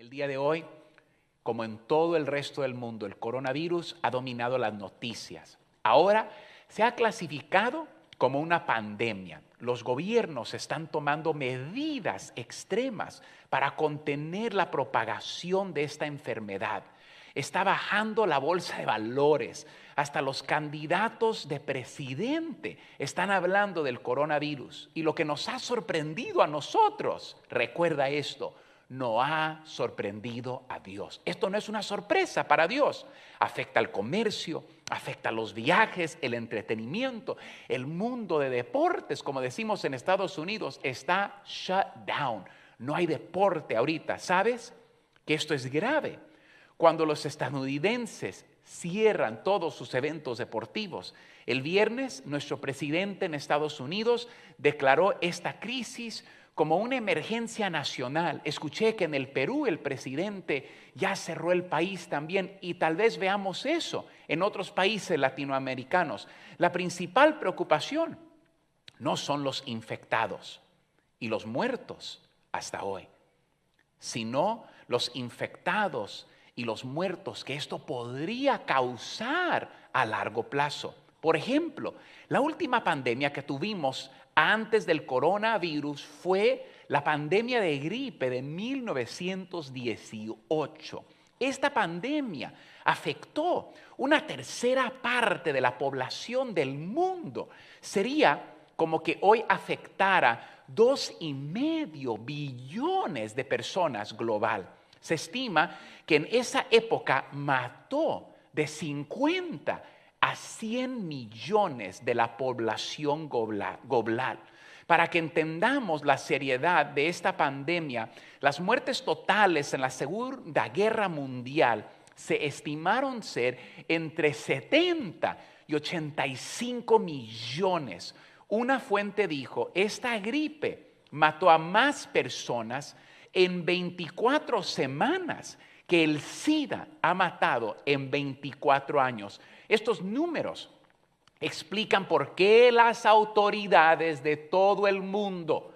El día de hoy, como en todo el resto del mundo, el coronavirus ha dominado las noticias. Ahora se ha clasificado como una pandemia. Los gobiernos están tomando medidas extremas para contener la propagación de esta enfermedad. Está bajando la bolsa de valores. Hasta los candidatos de presidente están hablando del coronavirus. Y lo que nos ha sorprendido a nosotros, recuerda esto, no ha sorprendido a Dios. Esto no es una sorpresa para Dios. Afecta al comercio, afecta a los viajes, el entretenimiento, el mundo de deportes, como decimos en Estados Unidos, está shut down. No hay deporte ahorita. ¿Sabes que esto es grave? Cuando los estadounidenses cierran todos sus eventos deportivos. El viernes, nuestro presidente en Estados Unidos declaró esta crisis como una emergencia nacional. Escuché que en el Perú el presidente ya cerró el país también y tal vez veamos eso en otros países latinoamericanos. La principal preocupación no son los infectados y los muertos hasta hoy, sino los infectados y los muertos que esto podría causar a largo plazo. Por ejemplo, la última pandemia que tuvimos antes del coronavirus fue la pandemia de gripe de 1918. Esta pandemia afectó una tercera parte de la población del mundo. Sería como que hoy afectara 2,5 billones de personas global. Se estima que en esa época mató de 50 a 100 millones de la población global. Para que entendamos la seriedad de esta pandemia, las muertes totales en la Segunda Guerra Mundial se estimaron ser entre 70 y 85 millones. Una fuente dijo, esta gripe mató a más personas en 24 semanas que el SIDA ha matado en 24 años. Estos números explican por qué las autoridades de todo el mundo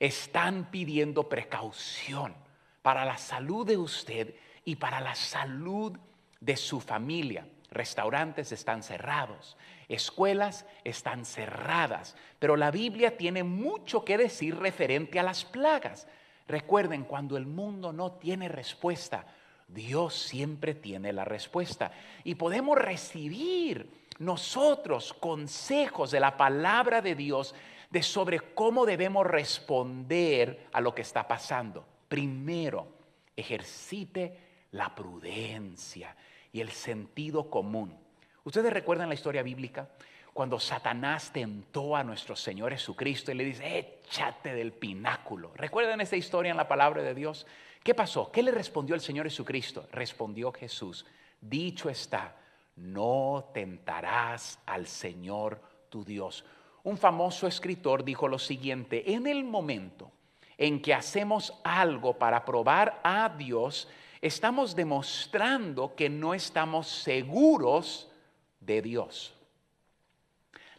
están pidiendo precaución para la salud de usted y para la salud de su familia. Restaurantes están cerrados, escuelas están cerradas, pero la Biblia tiene mucho que decir referente a las plagas. Recuerden, cuando el mundo no tiene respuesta, Dios siempre tiene la respuesta y podemos recibir nosotros consejos de la palabra de Dios de sobre cómo debemos responder a lo que está pasando. Primero, ejercite la prudencia y el sentido común. ¿Ustedes recuerdan la historia bíblica? Cuando Satanás tentó a nuestro Señor Jesucristo y le dice, échate del pináculo. ¿Recuerdan esa historia en la palabra de Dios? ¿Qué pasó? ¿Qué le respondió el Señor Jesucristo? Respondió Jesús, dicho está, no tentarás al Señor tu Dios. Un famoso escritor dijo lo siguiente, en el momento en que hacemos algo para probar a Dios, estamos demostrando que no estamos seguros de Dios.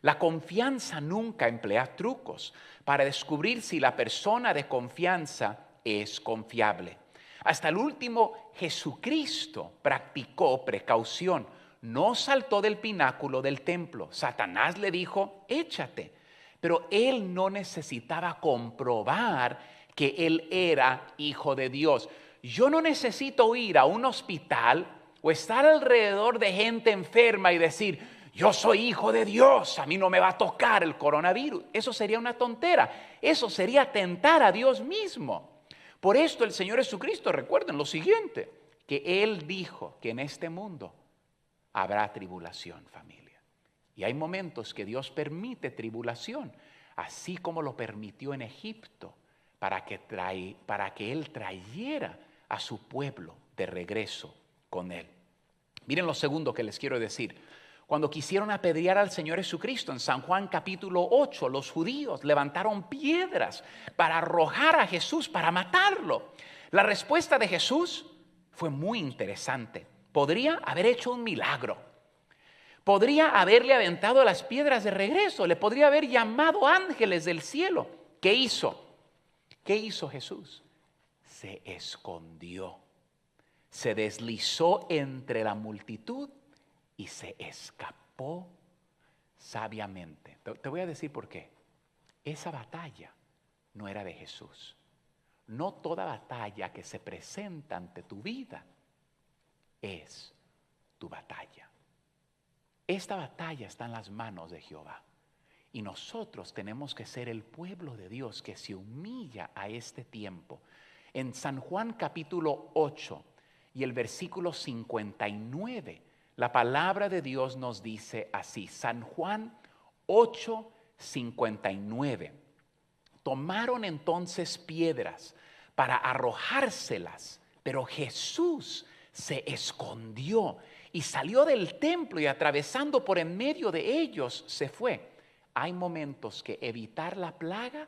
La confianza nunca emplea trucos para descubrir si la persona de confianza es confiable. Hasta el último, Jesucristo practicó precaución. No saltó del pináculo del templo. Satanás le dijo, échate. Pero él no necesitaba comprobar que él era hijo de Dios. Yo no necesito ir a un hospital o estar alrededor de gente enferma y decir, yo soy hijo de Dios, a mí no me va a tocar el coronavirus. Eso sería una tontera. Eso sería tentar a Dios mismo. Por esto el Señor Jesucristo, recuerden lo siguiente, que Él dijo que en este mundo habrá tribulación, familia. Y hay momentos que Dios permite tribulación, así como lo permitió en Egipto, para que Él trayera a su pueblo de regreso con Él. Miren lo segundo que les quiero decir. Cuando quisieron apedrear al Señor Jesucristo en San Juan capítulo 8, los judíos levantaron piedras para arrojar a Jesús, para matarlo. La respuesta de Jesús fue muy interesante. Podría haber hecho un milagro. Podría haberle aventado las piedras de regreso. Le podría haber llamado ángeles del cielo. ¿Qué hizo? ¿Qué hizo Jesús? se escondió, se deslizó entre la multitud y se escapó sabiamente. Te voy a decir por qué. Esa batalla no era de Jesús. No toda batalla que se presenta ante tu vida es tu batalla. Esta batalla está en las manos de Jehová. Y nosotros tenemos que ser el pueblo de Dios que se humilla a este tiempo. En San Juan capítulo 8 y el versículo 59, la palabra de Dios nos dice así. San Juan 8, 59. Tomaron entonces piedras para arrojárselas, pero Jesús se escondió y salió del templo y atravesando por en medio de ellos se fue. Hay momentos que evitar la plaga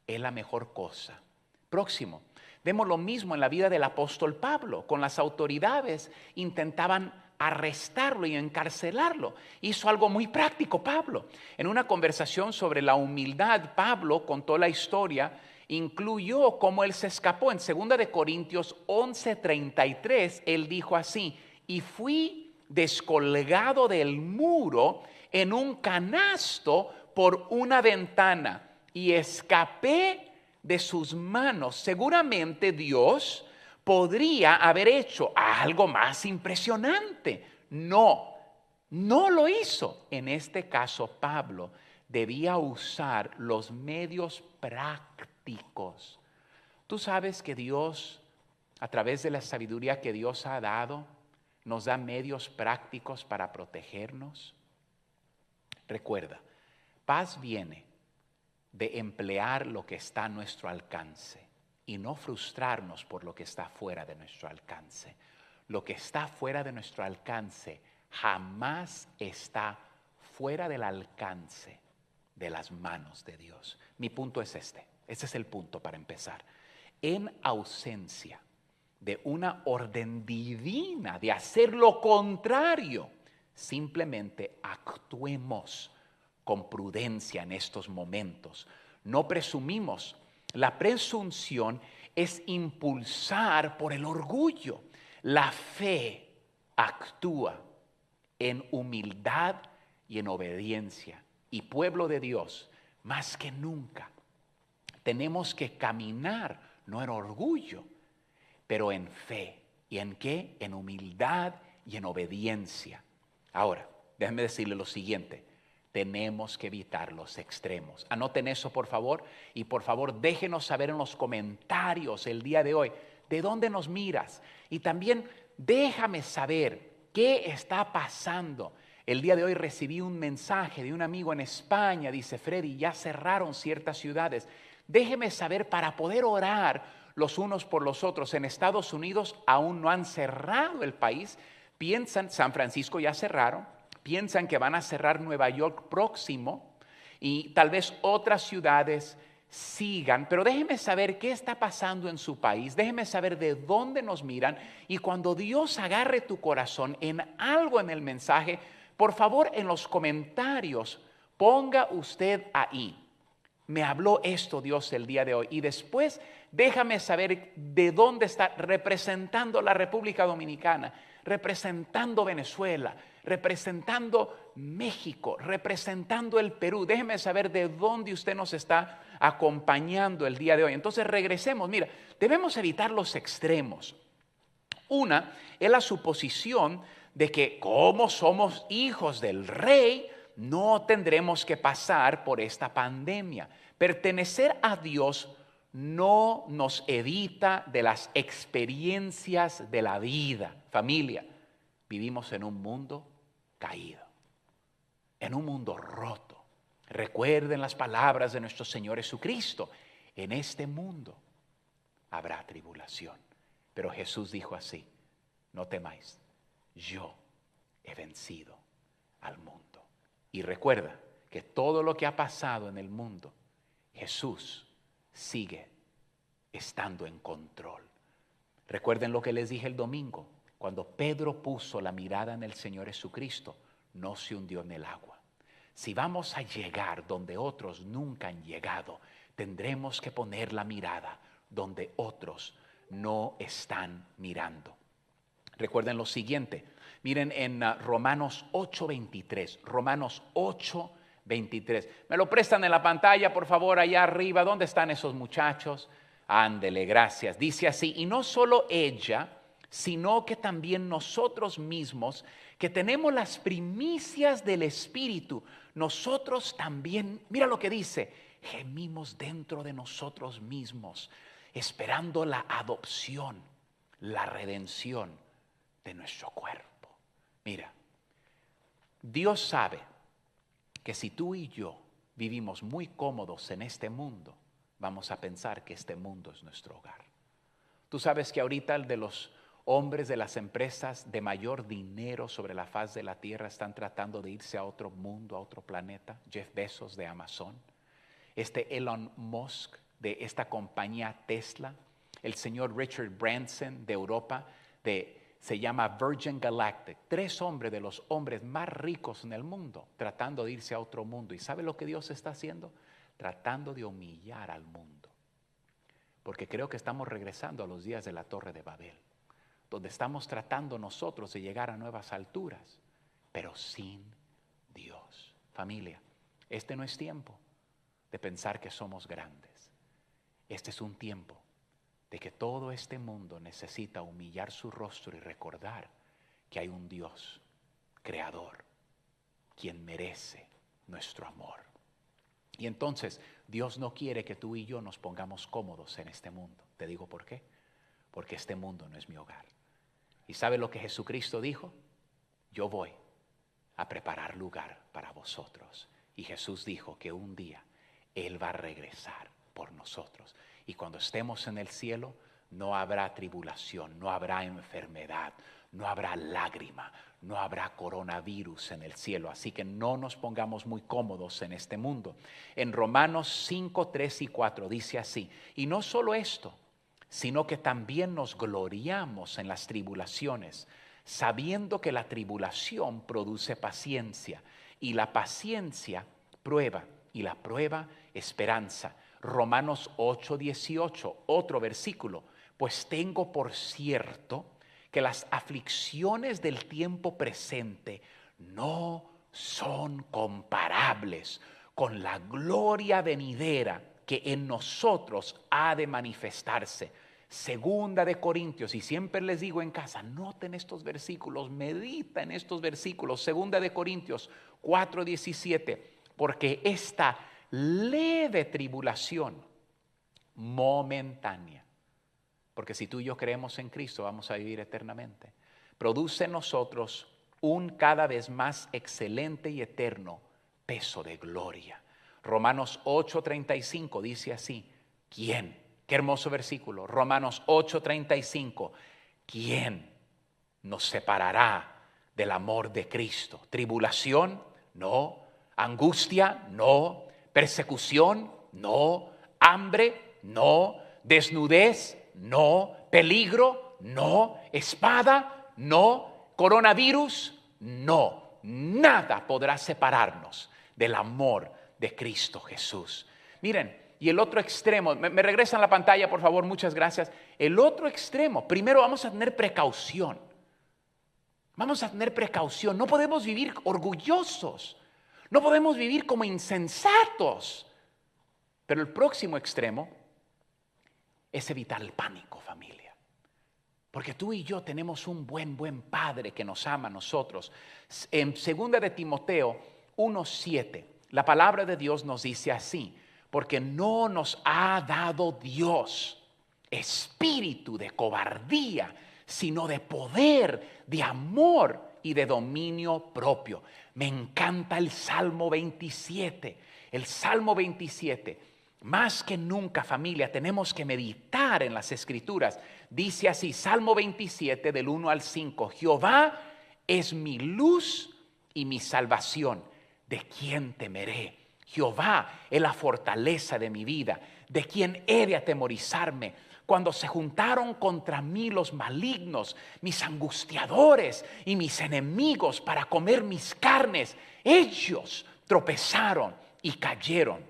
es la mejor cosa. Próximo, vemos lo mismo en la vida del apóstol Pablo. Con las autoridades intentaban arrestarlo y encarcelarlo. Hizo algo muy práctico Pablo. En una conversación sobre la humildad, Pablo contó la historia, incluyó cómo él se escapó. En 2 de Corintios 11:33, él dijo así: y fui descolgado del muro en un canasto por una ventana y escapé de sus manos. Seguramente Dios podría haber hecho algo más impresionante. No lo hizo. En este caso, Pablo debía usar los medios prácticos. Tú sabes que Dios, a través de la sabiduría que Dios ha dado, nos da medios prácticos para protegernos. Recuerda, paz viene de emplear lo que está a nuestro alcance y no frustrarnos por lo que está fuera de nuestro alcance. Lo que está fuera de nuestro alcance jamás está fuera del alcance de las manos de Dios. Mi punto es este es el punto para empezar. En ausencia de una orden divina de hacer lo contrario, simplemente actuemos con prudencia en estos momentos. No presumimos. La presunción es impulsar por el orgullo. La fe actúa en humildad y en obediencia. Y pueblo de Dios, más que nunca, tenemos que caminar, no en orgullo, pero en fe. ¿Y en qué? En humildad y en obediencia. Ahora, déjenme decirle lo siguiente. Tenemos que evitar los extremos. Anoten eso, por favor. Y por favor, déjenos saber en los comentarios el día de hoy de dónde nos miras. Y también déjame saber qué está pasando. El día de hoy recibí un mensaje de un amigo en España. Dice: Freddy, ya cerraron ciertas ciudades. Déjeme saber para poder orar los unos por los otros. En Estados Unidos aún no han cerrado el país. Piensan, San Francisco ya cerraron. Piensan que van a cerrar Nueva York próximo y tal vez otras ciudades sigan. Pero déjeme saber qué está pasando en su país. Déjeme saber de dónde nos miran. Y cuando Dios agarre tu corazón en algo en el mensaje, por favor en los comentarios ponga usted ahí: me habló esto Dios el día de hoy. Y después déjame saber de dónde está, representando la República Dominicana, representando Venezuela, representando México, representando el Perú. Déjeme saber de dónde usted nos está acompañando el día de hoy. Entonces regresemos. Mira, debemos evitar los extremos. Una es la suposición de que como somos hijos del Rey, no tendremos que pasar por esta pandemia. Pertenecer a Dios no nos evita de las experiencias de la vida. Familia, vivimos en un mundo caído, en un mundo roto. Recuerden las palabras de nuestro Señor Jesucristo: en este mundo habrá tribulación. Pero Jesús dijo así: no temáis, yo he vencido al mundo. Y recuerda que todo lo que ha pasado en el mundo, Jesús sigue estando en control. Recuerden lo que les dije el domingo. Cuando Pedro puso la mirada en el Señor Jesucristo, no se hundió en el agua. Si vamos a llegar donde otros nunca han llegado, tendremos que poner la mirada donde otros no están mirando. Recuerden lo siguiente, miren en Romanos 8:23, Romanos 8:23. ¿Me lo prestan en la pantalla, por favor, allá arriba? ¿Dónde están esos muchachos? Ándele, gracias. Dice así, y no solo ella, sino que también nosotros mismos, que tenemos las primicias del Espíritu, nosotros también, mira lo que dice, gemimos dentro de nosotros mismos, esperando la adopción, la redención de nuestro cuerpo. Mira, Dios sabe que si tú y yo vivimos muy cómodos en este mundo, vamos a pensar que este mundo es nuestro hogar. Tú sabes que ahorita el de los hombres de las empresas de mayor dinero sobre la faz de la tierra están tratando de irse a otro mundo, a otro planeta. Jeff Bezos de Amazon, Elon Musk de esta compañía Tesla, el señor Richard Branson de Europa, se llama Virgin Galactic. 3 hombres de los hombres más ricos en el mundo tratando de irse a otro mundo. ¿Y sabe lo que Dios está haciendo? Tratando de humillar al mundo. Porque creo que estamos regresando a los días de la Torre de Babel, donde estamos tratando nosotros de llegar a nuevas alturas, pero sin Dios. Familia, este no es tiempo de pensar que somos grandes. Este es un tiempo de que todo este mundo necesita humillar su rostro y recordar que hay un Dios creador, quien merece nuestro amor. Y entonces Dios no quiere que tú y yo nos pongamos cómodos en este mundo. Te digo por qué. Porque este mundo no es mi hogar. ¿Y sabe lo que Jesucristo dijo? Yo voy a preparar lugar para vosotros. Y Jesús dijo que un día Él va a regresar por nosotros. Y cuando estemos en el cielo, no habrá tribulación, no habrá enfermedad, no habrá lágrima, no habrá coronavirus en el cielo. Así que no nos pongamos muy cómodos en este mundo. En Romanos 5, 3 y 4 dice así, y no solo esto, sino que también nos gloriamos en las tribulaciones, sabiendo que la tribulación produce paciencia, y la paciencia prueba, y la prueba esperanza. Romanos 8, 18, otro versículo, pues tengo por cierto que las aflicciones del tiempo presente no son comparables con la gloria venidera que en nosotros ha de manifestarse. Segunda de Corintios, y siempre les digo en casa, noten estos versículos, medita en estos versículos. Segunda de Corintios 4:17, porque esta leve tribulación momentánea, porque si tú y yo creemos en Cristo vamos a vivir eternamente, produce en nosotros un cada vez más excelente y eterno peso de gloria. Romanos 8:35 dice así, ¿quién? Qué hermoso versículo. Romanos 8:35, ¿quién nos separará del amor de Cristo? ¿Tribulación? No. ¿Angustia? No. ¿Persecución? No. ¿Hambre? No. ¿Desnudez? No. ¿Peligro? No. ¿Espada? No. ¿Coronavirus? No. Nada podrá separarnos del amor de Cristo Jesús. Miren, y el otro extremo, me regresan la pantalla por favor, muchas gracias. El otro extremo, primero vamos a tener precaución. Vamos a tener precaución, no podemos vivir orgullosos, no podemos vivir como insensatos. Pero el próximo extremo es evitar el pánico, familia. Porque tú y yo tenemos un buen Padre que nos ama a nosotros. En 2 de Timoteo 1:7, la palabra de Dios nos dice así, porque no nos ha dado Dios espíritu de cobardía, sino de poder, de amor y de dominio propio. Me encanta el Salmo 27. El Salmo 27, más que nunca, familia, tenemos que meditar en las Escrituras. Dice así, Salmo 27 del 1 al 5, Jehová es mi luz y mi salvación. ¿De quién temeré? Jehová es la fortaleza de mi vida. ¿De quién he de atemorizarme? Cuando se juntaron contra mí los malignos, mis angustiadores y mis enemigos para comer mis carnes, ellos tropezaron y cayeron.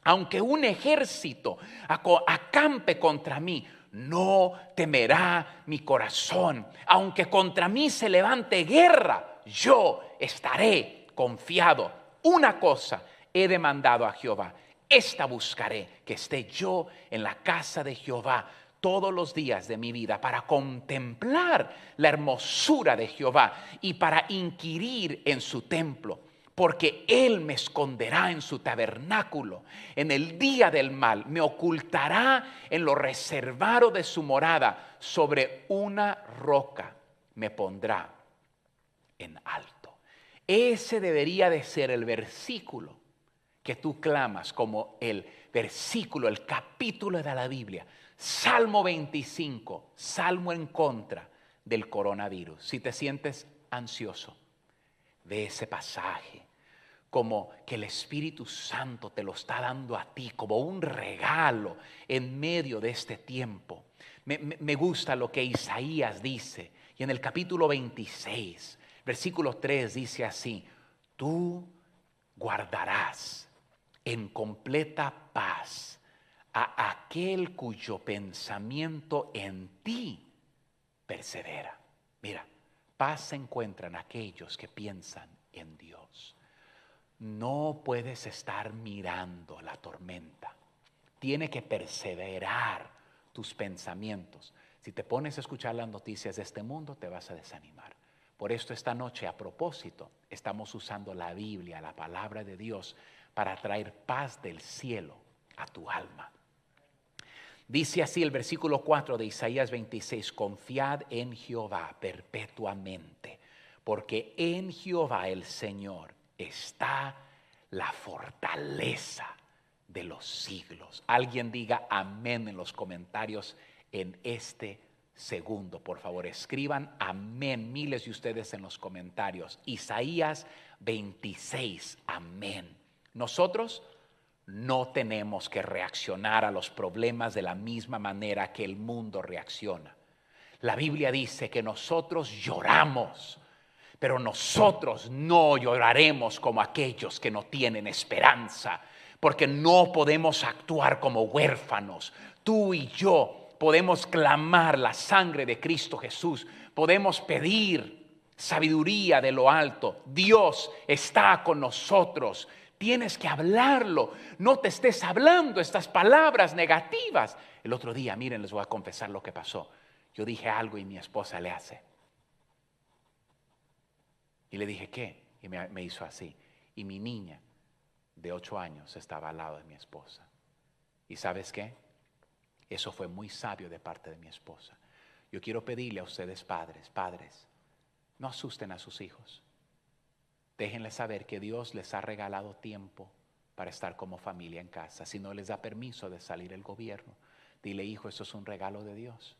Aunque un ejército acampe contra mí, no temerá mi corazón. Aunque contra mí se levante guerra, yo estaré confiado. Una cosa he demandado a Jehová, esta buscaré, que esté yo en la casa de Jehová todos los días de mi vida, para contemplar la hermosura de Jehová y para inquirir en su templo. Porque Él me esconderá en su tabernáculo, en el día del mal, me ocultará en lo reservado de su morada, sobre una roca me pondrá en alto. Ese debería de ser el versículo que tú clamas como el versículo, el capítulo de la Biblia. Salmo 25, salmo en contra del coronavirus. Si te sientes ansioso, ve ese pasaje como que el Espíritu Santo te lo está dando a ti como un regalo en medio de este tiempo. Me gusta lo que Isaías dice, y en el capítulo 26, versículo 3 dice así: tú guardarás en completa paz a aquel cuyo pensamiento en ti persevera. Mira, paz se encuentra en aquellos que piensan en Dios. No puedes estar mirando la tormenta. Tiene que perseverar tus pensamientos. Si te pones a escuchar las noticias de este mundo, te vas a desanimar. Por esto esta noche, a propósito, estamos usando la Biblia, la palabra de Dios, para traer paz del cielo a tu alma. Dice así el versículo 4 de Isaías 26: confiad en Jehová perpetuamente, porque en Jehová el Señor está la fortaleza de los siglos. Alguien diga amén en los comentarios en este segundo. Por favor, escriban amén, miles de ustedes en los comentarios. Isaías 26, amén. Nosotros no tenemos que reaccionar a los problemas de la misma manera que el mundo reacciona. La Biblia dice que nosotros lloramos, pero nosotros no lloraremos como aquellos que no tienen esperanza, porque no podemos actuar como huérfanos. Tú y yo podemos clamar la sangre de Cristo Jesús, podemos pedir sabiduría de lo alto. Dios está con nosotros. Tienes que hablarlo, no te estés hablando estas palabras negativas. El otro día, miren, les voy a confesar lo que pasó. Yo dije algo y mi esposa le hace. Y le dije, ¿qué? Y me hizo así. Y mi niña de 8 años estaba al lado de mi esposa. ¿Y sabes qué? Eso fue muy sabio de parte de mi esposa. Yo quiero pedirle a ustedes padres, no asusten a sus hijos. Déjenles saber que Dios les ha regalado tiempo para estar como familia en casa. Si no les da permiso de salir el gobierno, dile, hijo, eso es un regalo de Dios.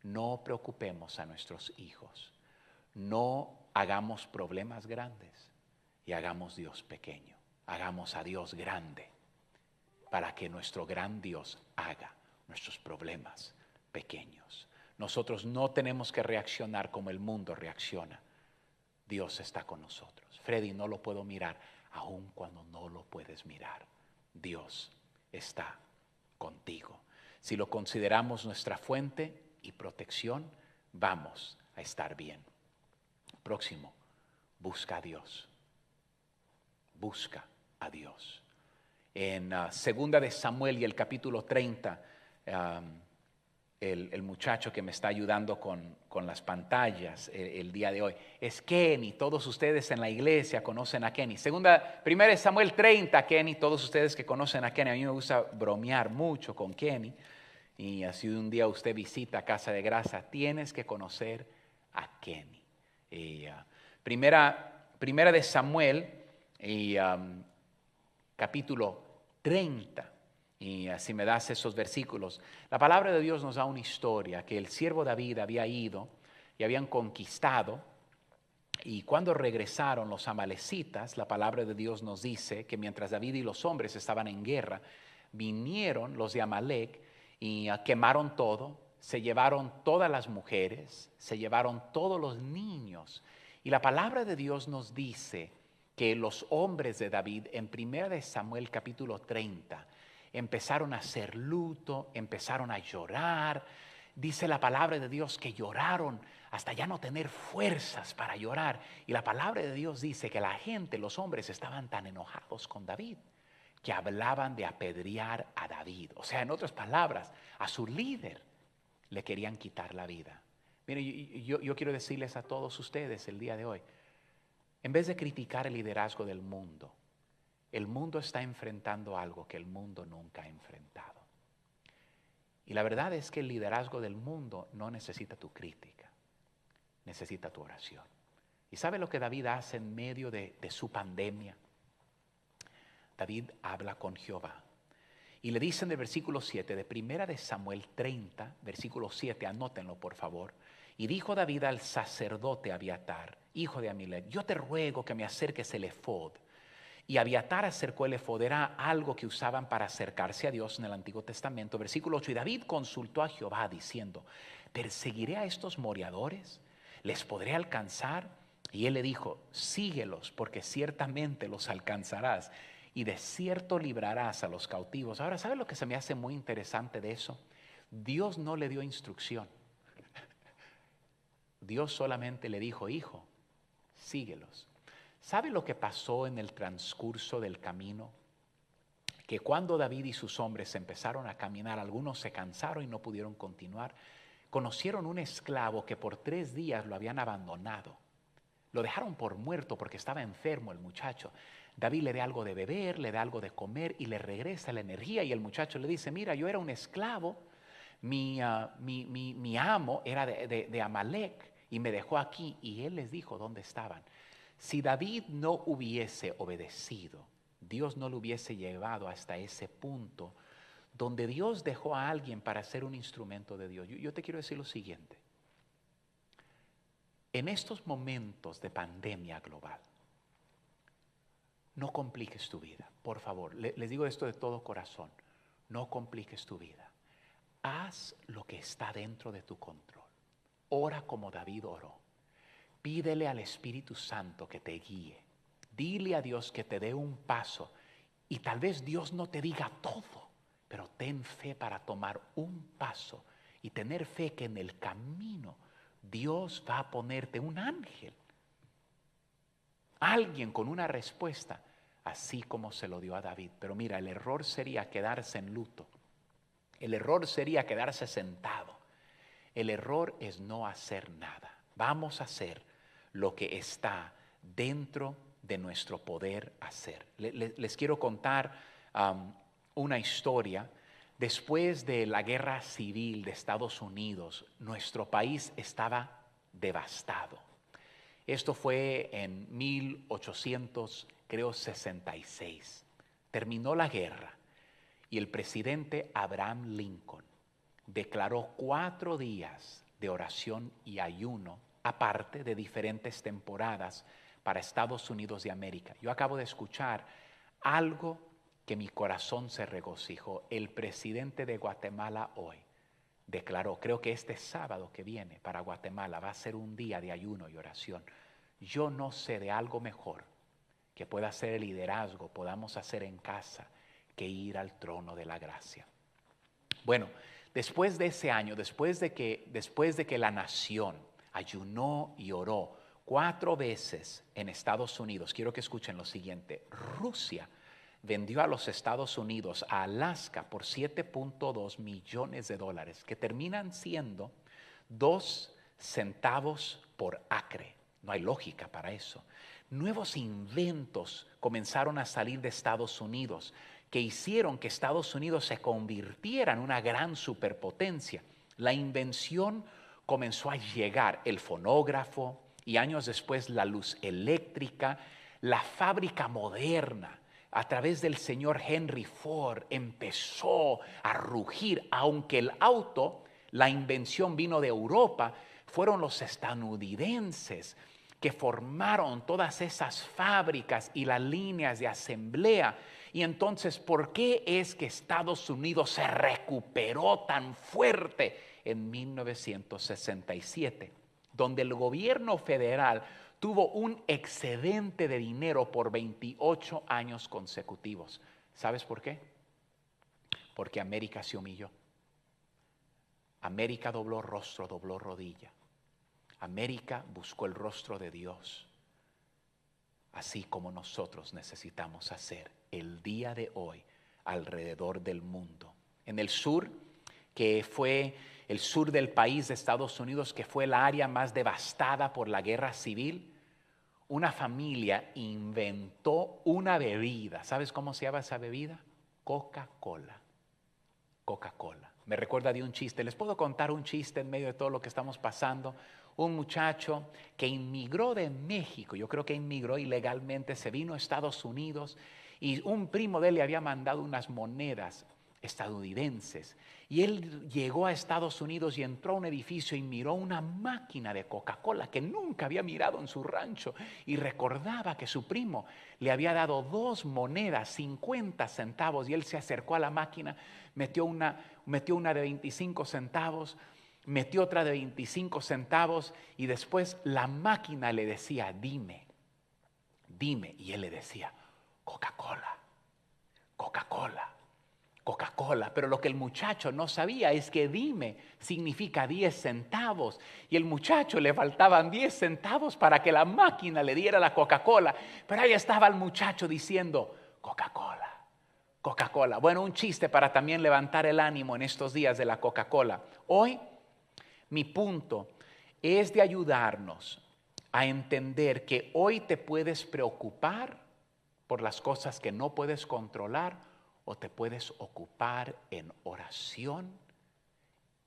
No preocupemos a nuestros hijos. No hagamos problemas grandes y hagamos Dios pequeño. Hagamos a Dios grande para que nuestro gran Dios haga nuestros problemas pequeños. Nosotros no tenemos que reaccionar como el mundo reacciona. Dios está con nosotros. Freddy, no lo puedo mirar, aun cuando no lo puedes mirar. Dios está contigo. Si lo consideramos nuestra fuente y protección, vamos a estar bien. Próximo, busca a Dios. Busca a Dios. En segunda de Samuel y el capítulo 30, el muchacho que me está ayudando con las pantallas el día de hoy es Kenny. Todos ustedes en la iglesia conocen a Kenny. Primera de Samuel 30, Kenny. Todos ustedes que conocen a Kenny, a mí me gusta bromear mucho con Kenny. Y así un día usted visita Casa de Gracia, tienes que conocer a Kenny. Y, primera de Samuel y capítulo 30. Y si me das esos versículos, la palabra de Dios nos da una historia que el siervo David había ido y habían conquistado. Y cuando regresaron los amalecitas, la palabra de Dios nos dice que mientras David y los hombres estaban en guerra, vinieron los de Amalec y quemaron todo, se llevaron todas las mujeres, se llevaron todos los niños. Y la palabra de Dios nos dice que los hombres de David en 1 de Samuel capítulo 30 empezaron a hacer luto, empezaron a llorar, Dice la palabra de Dios que lloraron hasta ya no tener fuerzas para llorar. Y la palabra de Dios dice que la gente, los hombres, estaban tan enojados con David que hablaban de apedrear a David. O sea, en otras palabras, a su líder le querían quitar la vida. Mire, yo quiero decirles a todos ustedes el día de hoy, en vez de criticar el liderazgo del mundo, el mundo está enfrentando algo que el mundo nunca ha enfrentado. Y la verdad es que el liderazgo del mundo no necesita tu crítica, necesita tu oración. ¿Y sabe lo que David hace en medio de su pandemia? David habla con Jehová. Y le dicen del versículo 7 de 1 de Samuel 30, versículo 7, anótenlo por favor. Y dijo David al sacerdote Abiatar, hijo de Amilec, yo te ruego que me acerques el efod. Y Abiatar acercó el efod, era algo que usaban para acercarse a Dios en el Antiguo Testamento. Versículo 8, y David consultó a Jehová diciendo, ¿perseguiré a estos moriadores? ¿Les podré alcanzar? Y él le dijo, síguelos, porque ciertamente los alcanzarás, y de cierto librarás a los cautivos. Ahora, ¿sabe lo que se me hace muy interesante de eso? Dios no le dio instrucción. Dios solamente le dijo, hijo, síguelos. ¿Sabe lo que pasó en el transcurso del camino? Que cuando David y sus hombres empezaron a caminar, algunos se cansaron y no pudieron continuar. Conocieron un esclavo que por 3 días lo habían abandonado. Lo dejaron por muerto porque estaba enfermo el muchacho. David le da algo de beber, le da algo de comer y le regresa la energía. Y el muchacho le dice, mira, yo era un esclavo, mi amo era de Amalek y me dejó aquí. Y él les dijo dónde estaban. Si David no hubiese obedecido, Dios no lo hubiese llevado hasta ese punto donde Dios dejó a alguien para ser un instrumento de Dios. Yo te quiero decir lo siguiente. En estos momentos de pandemia global, no compliques tu vida, por favor. Les digo esto de todo corazón. No compliques tu vida. Haz lo que está dentro de tu control. Ora como David oró. Pídele al Espíritu Santo que te guíe. Dile a Dios que te dé un paso. Y tal vez Dios no te diga todo, pero ten fe para tomar un paso y tener fe que en el camino Dios va a ponerte un ángel. Alguien con una respuesta, así como se lo dio a David. Pero mira, el error sería quedarse en luto. El error sería quedarse sentado. El error es no hacer nada. Vamos a hacer lo que está dentro de nuestro poder hacer. Les quiero contar una historia. Después de la guerra civil de Estados Unidos, nuestro país estaba devastado. Esto fue en 1866. Terminó la guerra y el presidente Abraham Lincoln declaró 4 días de oración y ayuno, aparte de diferentes temporadas para Estados Unidos de América. Yo acabo de escuchar algo que mi corazón se regocijó. El presidente de Guatemala hoy declaró, creo que este sábado que viene para Guatemala va a ser un día de ayuno y oración. Yo no sé de algo mejor que pueda ser el liderazgo, podamos hacer en casa, que ir al trono de la gracia. Bueno, después de ese año, después de que la nación ayunó y oró 4 veces en Estados Unidos, quiero que escuchen lo siguiente. Rusia vendió a los Estados Unidos, a Alaska, por $7.2 millones, que terminan siendo 2 centavos por acre. No hay lógica para eso. Nuevos inventos comenzaron a salir de Estados Unidos que hicieron que Estados Unidos se convirtiera en una gran superpotencia. La invención comenzó a llegar, el fonógrafo y años después la luz eléctrica, la fábrica moderna. A través del señor Henry Ford empezó a rugir, aunque el auto, la invención vino de Europa, fueron los estadounidenses que formaron todas esas fábricas y las líneas de asamblea. Y entonces, ¿por qué es que Estados Unidos se recuperó tan fuerte en 1967? Donde el gobierno federal tuvo un excedente de dinero por 28 años consecutivos. ¿Sabes por qué? Porque América se humilló. América dobló rostro, dobló rodilla. América buscó el rostro de Dios, así como nosotros necesitamos hacer el día de hoy alrededor del mundo. En el sur, que fue el sur del país de Estados Unidos, que fue el área más devastada por la guerra civil, una familia inventó una bebida. ¿Sabes cómo se llama esa bebida? Coca-Cola. Coca-Cola. Me recuerda de un chiste. ¿Les puedo contar un chiste en medio de todo lo que estamos pasando? Un muchacho que inmigró de México, yo creo que inmigró ilegalmente, se vino a Estados Unidos y un primo de él le había mandado unas monedas estadounidenses. Y él llegó a Estados Unidos y entró a un edificio y miró una máquina de Coca-Cola que nunca había mirado en su rancho. Y recordaba que su primo le había dado 2 monedas, 50 centavos. Y él se acercó a la máquina, metió una de 25 centavos, metió otra de 25 centavos. Y después la máquina le decía, dime, dime. Y él le decía, Coca-Cola, Coca-Cola, Coca-Cola. Pero lo que el muchacho no sabía es que dime significa 10 centavos. Y el muchacho le faltaban 10 centavos para que la máquina le diera la Coca-Cola. Pero ahí estaba el muchacho diciendo, Coca-Cola, Coca-Cola. Bueno, un chiste para también levantar el ánimo en estos días de la Coca-Cola. Hoy, mi punto es de ayudarnos a entender que hoy te puedes preocupar por las cosas que no puedes controlar, o te puedes ocupar en oración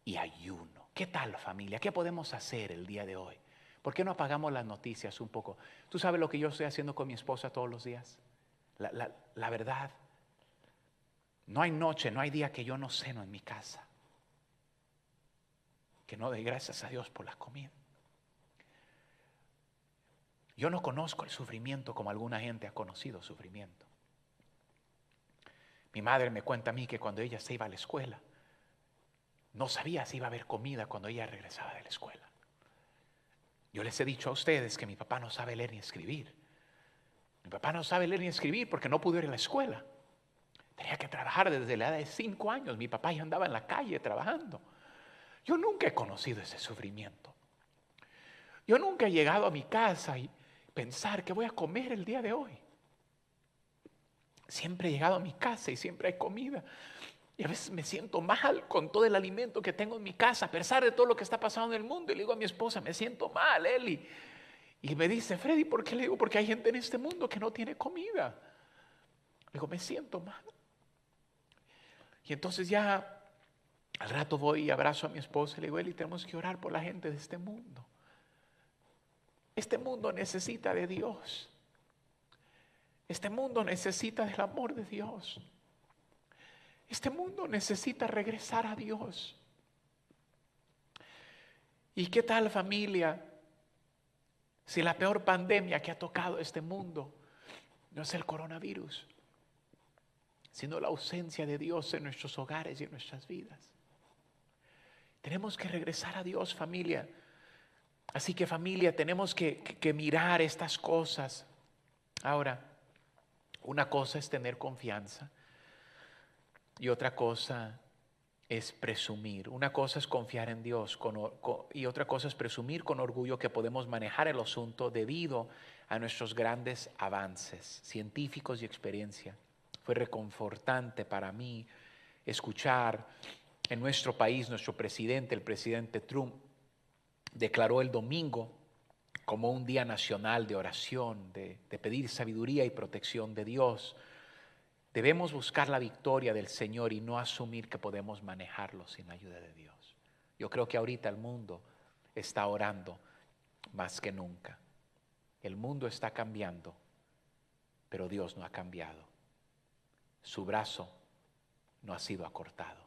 y ayuno. ¿Qué tal, familia? ¿Qué podemos hacer el día de hoy? ¿Por qué no apagamos las noticias un poco? ¿Tú sabes lo que yo estoy haciendo con mi esposa todos los días? La verdad, no hay noche, no hay día que yo no ceno en mi casa, que no dé gracias a Dios por la comida. Yo no conozco el sufrimiento como alguna gente ha conocido sufrimiento. Mi madre me cuenta a mí que cuando ella se iba a la escuela, no sabía si iba a haber comida cuando ella regresaba de la escuela. Yo les he dicho a ustedes que mi papá no sabe leer ni escribir. Mi papá no sabe leer ni escribir porque no pudo ir a la escuela. Tenía que trabajar desde la edad de 5 años. Mi papá ya andaba en la calle trabajando. Yo nunca he conocido ese sufrimiento. Yo nunca he llegado a mi casa y pensar que voy a comer el día de hoy. Siempre he llegado a mi casa y siempre hay comida. Y a veces me siento mal con todo el alimento que tengo en mi casa, a pesar de todo lo que está pasando en el mundo. Y le digo a mi esposa, me siento mal, Eli. Y me dice, Freddy, ¿por qué? Le digo, porque hay gente en este mundo que no tiene comida. Le digo, me siento mal. Y entonces ya al rato voy y abrazo a mi esposa y le digo, Eli, tenemos que orar por la gente de este mundo. Este mundo necesita de Dios. Este mundo necesita del amor de Dios. Este mundo necesita regresar a Dios. ¿Y qué tal, familia? Si la peor pandemia que ha tocado este mundo no es el coronavirus, sino la ausencia de Dios en nuestros hogares y en nuestras vidas. Tenemos que regresar a Dios, familia. Así que, familia, tenemos que mirar estas cosas. Ahora, una cosa es tener confianza y otra cosa es presumir. Una cosa es confiar en Dios y otra cosa es presumir con orgullo que podemos manejar el asunto debido a nuestros grandes avances científicos y experiencia. Fue reconfortante para mí escuchar en nuestro país, nuestro presidente, el presidente Trump, declaró el domingo como un día nacional de oración, de pedir sabiduría y protección de Dios. Debemos buscar la victoria del Señor y no asumir que podemos manejarlo sin ayuda de Dios. Yo creo que ahorita el mundo está orando más que nunca. El mundo está cambiando, pero Dios no ha cambiado. Su brazo no ha sido acortado.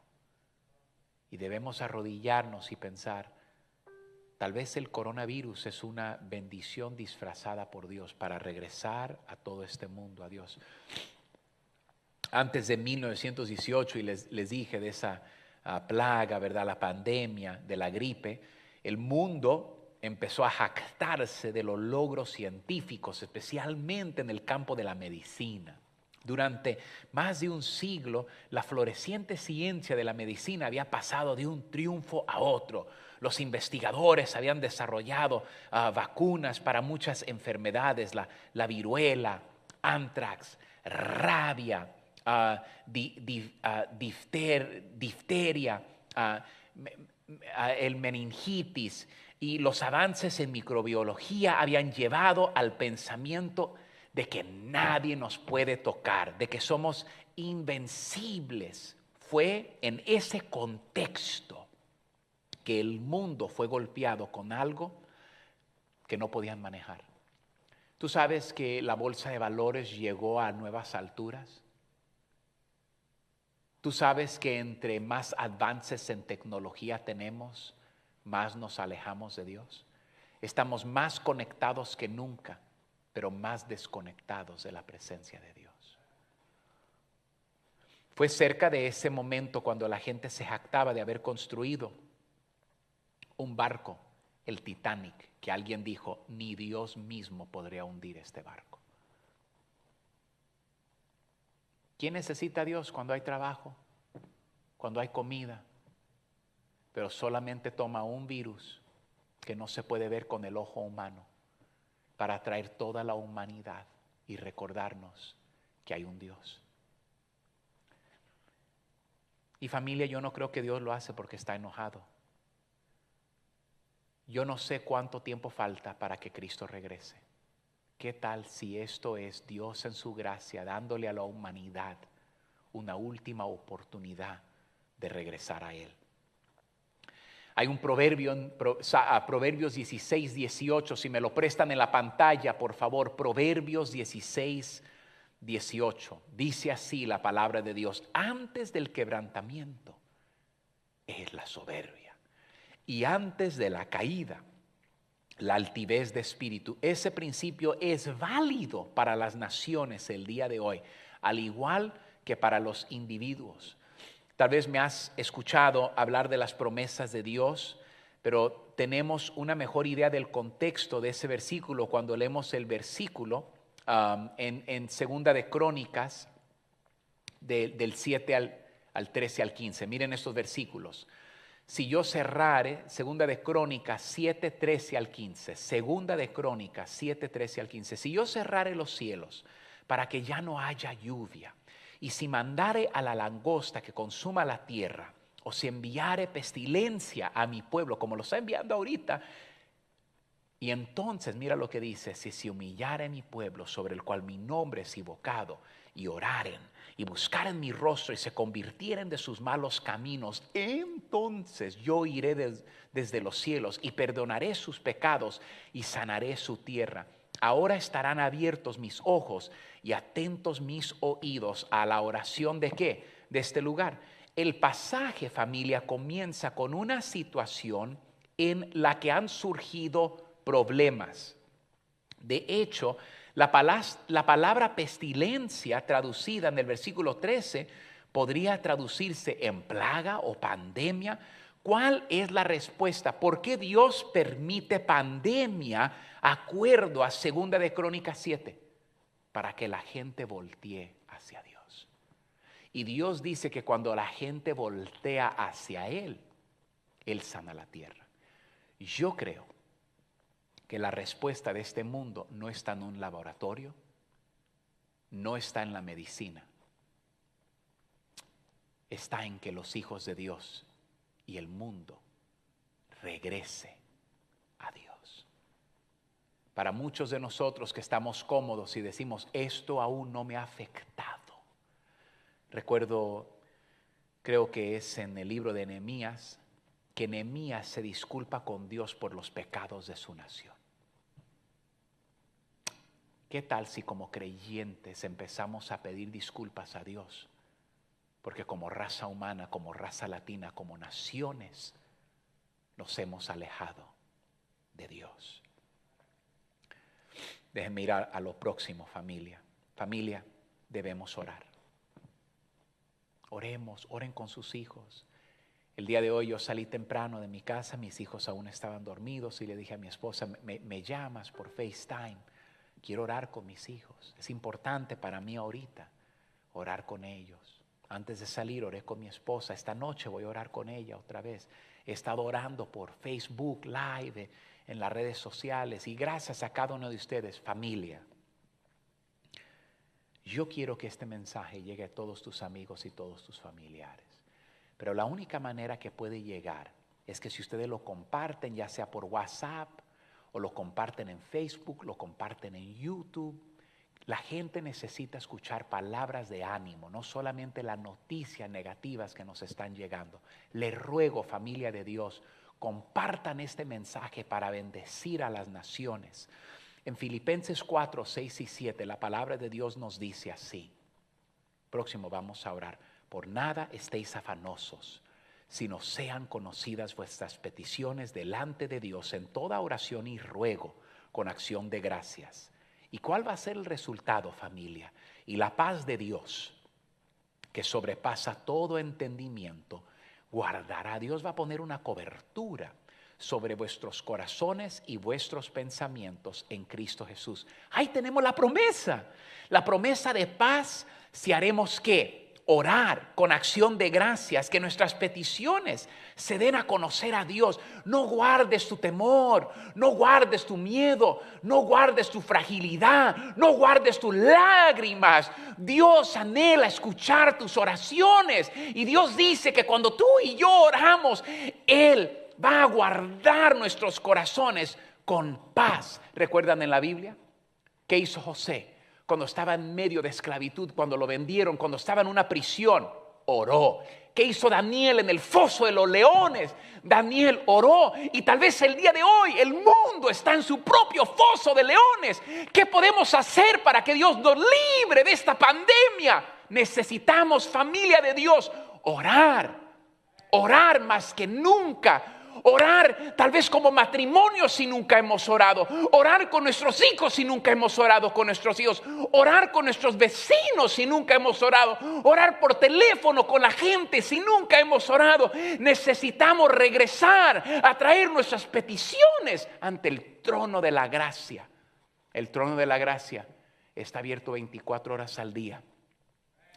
Y debemos arrodillarnos y pensar, tal vez el coronavirus es una bendición disfrazada por Dios para regresar a todo este mundo, a Dios. Antes de 1918, y les dije de esa plaga, ¿verdad? La pandemia de la gripe, el mundo empezó a jactarse de los logros científicos, especialmente en el campo de la medicina. Durante más de un siglo, la floreciente ciencia de la medicina había pasado de un triunfo a otro. Los investigadores habían desarrollado vacunas para muchas enfermedades, la viruela, anthrax, rabia, difteria, el meningitis, y los avances en microbiología habían llevado al pensamiento de que nadie nos puede tocar, de que somos invencibles. Fue en ese contexto que el mundo fue golpeado con algo que no podían manejar. ¿Tú sabes que la bolsa de valores llegó a nuevas alturas? ¿Tú sabes que entre más avances en tecnología tenemos, más nos alejamos de Dios? Estamos más conectados que nunca, pero más desconectados de la presencia de Dios. Fue cerca de ese momento cuando la gente se jactaba de haber construido un barco, el Titanic, que alguien dijo, ni Dios mismo podría hundir este barco. ¿Quién necesita a Dios cuando hay trabajo, cuando hay comida? Pero solamente toma un virus que no se puede ver con el ojo humano para atraer toda la humanidad y recordarnos que hay un Dios. Y familia, yo no creo que Dios lo hace porque está enojado. Yo no sé cuánto tiempo falta para que Cristo regrese. ¿Qué tal si esto es Dios en su gracia dándole a la humanidad una última oportunidad de regresar a Él? Hay un proverbio en Proverbios 16, 18, si me lo prestan en la pantalla, por favor, Proverbios 16, 18. Dice así la palabra de Dios: antes del quebrantamiento es la soberbia, y antes de la caída, la altivez de espíritu. Ese principio es válido para las naciones el día de hoy, al igual que para los individuos. Tal vez me has escuchado hablar de las promesas de Dios, pero tenemos una mejor idea del contexto de ese versículo cuando leemos el versículo en Segunda de Crónicas del 7 al 13 al 15. Miren estos versículos. Si yo cerrare, Segunda de Crónicas 7, 13 al 15, Segunda de Crónicas 7, 13 al 15, si yo cerrare los cielos para que ya no haya lluvia, y si mandare a la langosta que consuma la tierra, o si enviare pestilencia a mi pueblo, como lo está enviando ahorita, y entonces mira lo que dice: si se humillare mi pueblo sobre el cual mi nombre es invocado, y oraren, y buscaren mi rostro, y se convirtieren de sus malos caminos, entonces yo iré desde los cielos, y perdonaré sus pecados, y sanaré su tierra. Ahora estarán abiertos mis ojos y atentos mis oídos a la oración ¿de qué? De este lugar. El pasaje, familia, comienza con una situación en la que han surgido problemas. De hecho, la palabra pestilencia traducida en el versículo 13 podría traducirse en plaga o pandemia. ¿Cuál es la respuesta? ¿Por qué Dios permite pandemia acuerdo a Segunda de Crónicas 7? Para que la gente voltee hacia Dios. Y Dios dice que cuando la gente voltea hacia Él, Él sana la tierra. Yo creo que la respuesta de este mundo no está en un laboratorio, no está en la medicina, está en que los hijos de Dios y el mundo regrese a Dios. Para muchos de nosotros que estamos cómodos y decimos, esto aún no me ha afectado. Recuerdo, creo que es en el libro de Nehemías, que Nehemías se disculpa con Dios por los pecados de su nación. ¿Qué tal si como creyentes empezamos a pedir disculpas a Dios? Porque como raza humana, como raza latina, como naciones, nos hemos alejado de Dios. Déjenme ir a lo próximo, familia. Familia, debemos orar. Oremos, oren con sus hijos. El día de hoy yo salí temprano de mi casa, mis hijos aún estaban dormidos y le dije a mi esposa, me llamas por FaceTime. Quiero orar con mis hijos. Es importante para mí ahorita. orar con ellos. Antes de salir oré con mi esposa. Esta noche voy a orar con ella otra vez. He estado orando por Facebook Live, en las redes sociales, y gracias a cada uno de ustedes, familia. Yo quiero que este mensaje llegue a todos tus amigos y todos tus familiares. Pero la única manera que puede llegar es que si ustedes lo comparten, ya sea por WhatsApp, o lo comparten en Facebook, lo comparten en YouTube. La gente necesita escuchar palabras de ánimo, no solamente las noticias negativas que nos están llegando. Les ruego, familia de Dios, compartan este mensaje para bendecir a las naciones. En Filipenses 4, 6 y 7, la palabra de Dios nos dice así. Próximo vamos a orar. Por nada estéis afanosos, sino sean conocidas vuestras peticiones delante de Dios en toda oración y ruego con acción de gracias. ¿Y cuál va a ser el resultado, familia? Y la paz de Dios, que sobrepasa todo entendimiento, guardará. Dios va a poner una cobertura sobre vuestros corazones y vuestros pensamientos en Cristo Jesús. Ahí tenemos la promesa de paz si haremos ¿qué? Orar con acción de gracias, que nuestras peticiones se den a conocer a Dios. No guardes tu temor, no guardes tu miedo, no guardes tu fragilidad, no guardes tus lágrimas. Dios anhela escuchar tus oraciones y Dios dice que cuando tú y yo oramos, Él va a guardar nuestros corazones con paz. ¿Recuerdan en la Biblia? ¿Qué hizo José? Cuando estaba en medio de esclavitud, cuando lo vendieron, cuando estaba en una prisión, oró. ¿Qué hizo Daniel en el foso de los leones? Daniel oró. Y tal vez el día de hoy el mundo está en su propio foso de leones. ¿Qué podemos hacer para que Dios nos libre de esta pandemia? Necesitamos, familia de Dios, orar. Orar más que nunca. Orar tal vez como matrimonio si nunca hemos orado. Orar con nuestros hijos si nunca hemos orado con nuestros hijos. Orar con nuestros vecinos si nunca hemos orado. Orar por teléfono con la gente si nunca hemos orado. Necesitamos regresar a traer nuestras peticiones ante el trono de la gracia. El trono de la gracia está abierto 24 horas al día,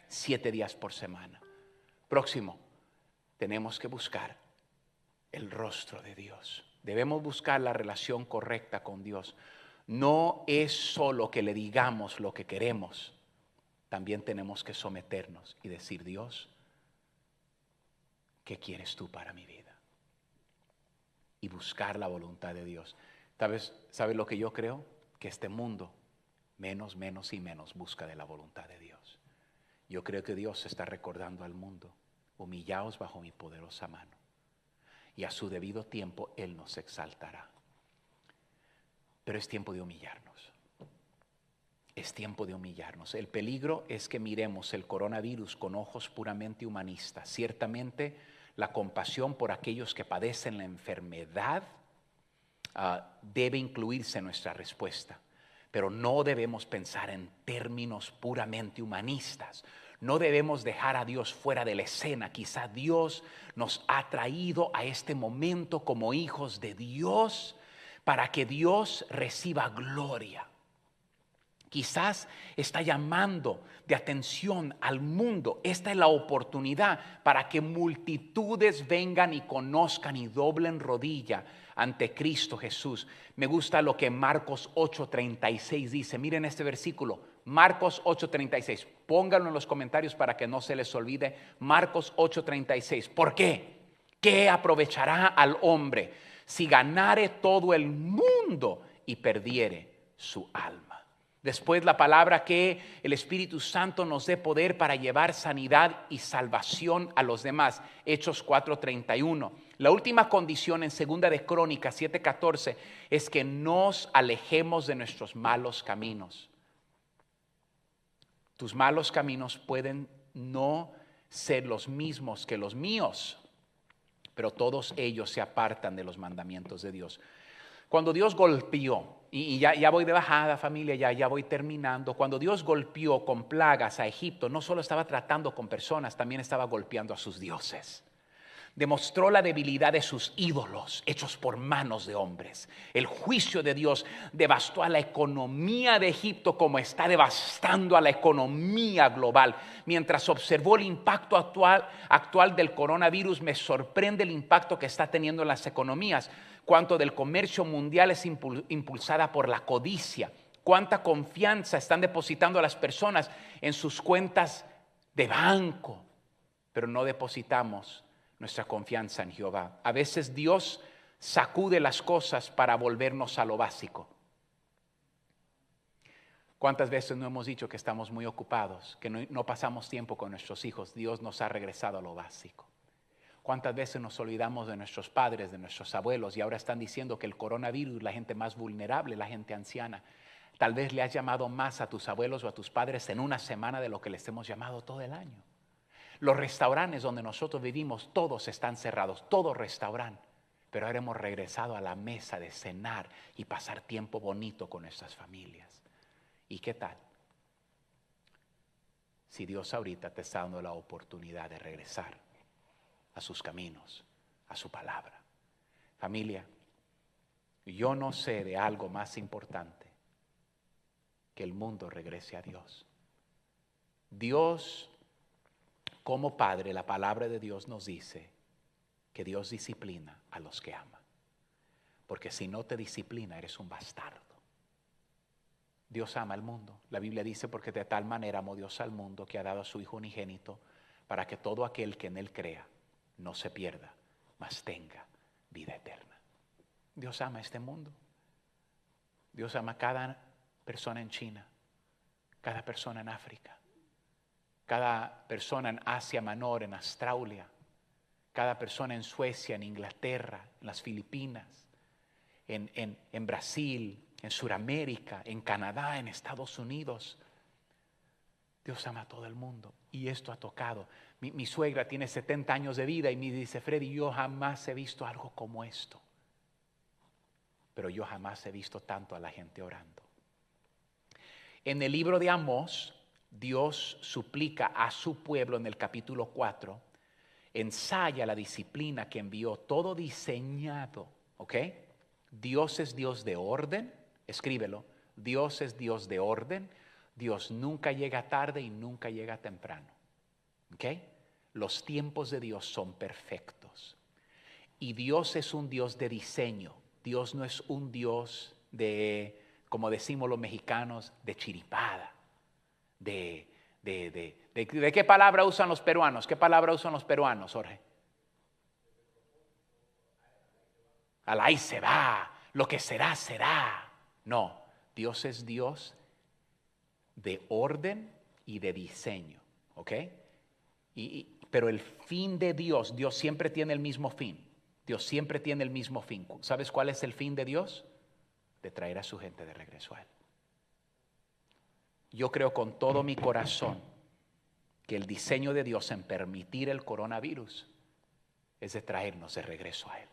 7 días por semana. Próximo, tenemos que buscar el rostro de Dios. Debemos buscar la relación correcta con Dios. No es solo que le digamos lo que queremos. También tenemos que someternos y decir: Dios, ¿qué quieres tú para mi vida? Y buscar la voluntad de Dios. ¿Sabes lo que yo creo? Que este mundo menos y menos busca de la voluntad de Dios. Yo creo que Dios está recordando al mundo: humillaos bajo mi poderosa mano, y a su debido tiempo Él nos exaltará. Pero es tiempo de humillarnos. Es tiempo de humillarnos. El peligro es que miremos el coronavirus con ojos puramente humanistas. Ciertamente la compasión por aquellos que padecen la enfermedad debe incluirse en nuestra respuesta. Pero no debemos pensar en términos puramente humanistas. No debemos dejar a Dios fuera de la escena. Quizá Dios nos ha traído a este momento como hijos de Dios para que Dios reciba gloria. Quizás está llamando de atención al mundo. Esta es la oportunidad para que multitudes vengan y conozcan y doblen rodilla ante Cristo Jesús. Me gusta lo que Marcos 8:36 dice. Miren este versículo. Marcos 8:36. Pónganlo en los comentarios para que no se les olvide. Marcos 8:36. ¿Por qué? ¿Qué aprovechará al hombre si ganare todo el mundo y perdiere su alma? Después la palabra que el Espíritu Santo nos dé poder para llevar sanidad y salvación a los demás. Hechos 4:31. La última condición en 2 de Crónicas 7:14 es que nos alejemos de nuestros malos caminos. Tus malos caminos pueden no ser los mismos que los míos, pero todos ellos se apartan de los mandamientos de Dios. Cuando Dios golpeó, y ya voy de bajada, familia, ya voy terminando. Cuando Dios golpeó con plagas a Egipto, no solo estaba tratando con personas, también estaba golpeando a sus dioses. Demostró la debilidad de sus ídolos hechos por manos de hombres. El juicio de Dios devastó a la economía de Egipto como está devastando a la economía global. Mientras observó el impacto actual del coronavirus, me sorprende el impacto que está teniendo en las economías. Cuánto del comercio mundial es impulsada por la codicia. Cuánta confianza están depositando las personas en sus cuentas de banco, pero no depositamos nuestra confianza en Jehová. A veces Dios sacude las cosas para volvernos a lo básico. ¿Cuántas veces no hemos dicho que estamos muy ocupados, que no pasamos tiempo con nuestros hijos? Dios nos ha regresado a lo básico. ¿Cuántas veces nos olvidamos de nuestros padres, de nuestros abuelos, y ahora están diciendo que el coronavirus, la gente más vulnerable, la gente anciana? Tal vez le has llamado más a tus abuelos o a tus padres en una semana de lo que les hemos llamado todo el año. Los restaurantes donde nosotros vivimos, todos están cerrados, todo restaurante. Pero ahora hemos regresado a la mesa de cenar y pasar tiempo bonito con nuestras familias. ¿Y qué tal? Si Dios ahorita te está dando la oportunidad de regresar a sus caminos, a su palabra. Familia, yo no sé de algo más importante que el mundo regrese a Dios. Dios, como Padre, la palabra de Dios nos dice que Dios disciplina a los que ama. Porque si no te disciplina, eres un bastardo. Dios ama al mundo. La Biblia dice, porque de tal manera amó Dios al mundo que ha dado a su Hijo unigénito para que todo aquel que en Él crea no se pierda, mas tenga vida eterna. Dios ama este mundo. Dios ama a cada persona en China, cada persona en África, cada persona en Asia Menor, en Australia, cada persona en Suecia, en Inglaterra, en las Filipinas, en Brasil, en Sudamérica, en Canadá, en Estados Unidos. Dios ama a todo el mundo y esto ha tocado. Mi suegra tiene 70 años de vida y me dice, Freddy, yo jamás he visto algo como esto. Pero yo jamás he visto tanto a la gente orando. En el libro de Amós, Dios suplica a su pueblo en el capítulo 4, ensaya la disciplina que envió, todo diseñado, ¿ok? Dios es Dios de orden, escríbelo, Dios es Dios de orden, Dios nunca llega tarde y nunca llega temprano, ¿ok? Los tiempos de Dios son perfectos y Dios es un Dios de diseño, Dios no es un Dios de, como decimos los mexicanos, de chiripada, ¿de qué palabra usan los peruanos? ¿Qué palabra usan los peruanos, Jorge? Al ahí se va, lo que será, será. No, Dios es Dios de orden y de diseño, ¿ok? Pero el fin de Dios, Dios siempre tiene el mismo fin. Dios siempre tiene el mismo fin. ¿Sabes cuál es el fin de Dios? De traer a su gente de regreso a Él. Yo creo con todo mi corazón que el diseño de Dios en permitir el coronavirus es de traernos de regreso a Él.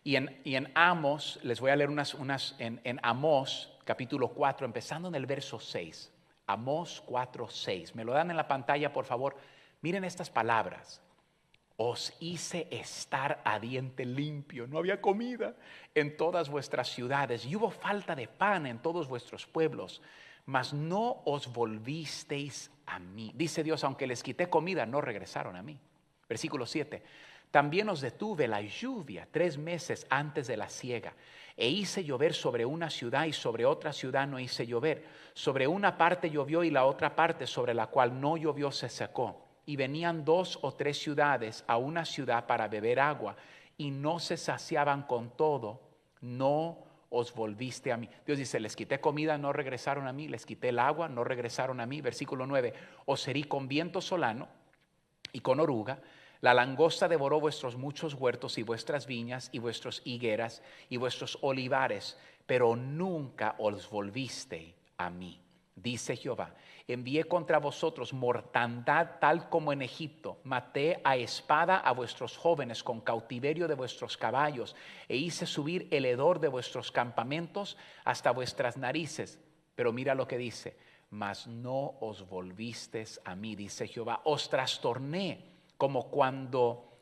Y en Amós, les voy a leer en Amós capítulo 4, empezando en el verso 6. Amós 4, 6. Me lo dan en la pantalla, por favor. Miren estas palabras. Os hice estar a diente limpio, no había comida en todas vuestras ciudades y hubo falta de pan en todos vuestros pueblos, mas no os volvisteis a mí. Dice Dios, aunque les quité comida, no regresaron a mí. Versículo 7. También os detuve la lluvia 3 meses antes de la siega, e hice llover sobre una ciudad y sobre otra ciudad no hice llover. Sobre una parte llovió y la otra parte sobre la cual no llovió se secó. Y venían 2 o 3 ciudades a una ciudad para beber agua, y no se saciaban con todo, no os volviste a mí. Dios dice, les quité comida, no regresaron a mí, les quité el agua, no regresaron a mí. Versículo 9, os herí con viento solano y con oruga. La langosta devoró vuestros muchos huertos y vuestras viñas y vuestras higueras y vuestros olivares, pero nunca os volviste a mí, dice Jehová. Envié contra vosotros mortandad tal como en Egipto. Maté a espada a vuestros jóvenes con cautiverio de vuestros caballos e hice subir el hedor de vuestros campamentos hasta vuestras narices. Pero mira lo que dice. Mas no os volvisteis a mí, dice Jehová. Os trastorné como cuando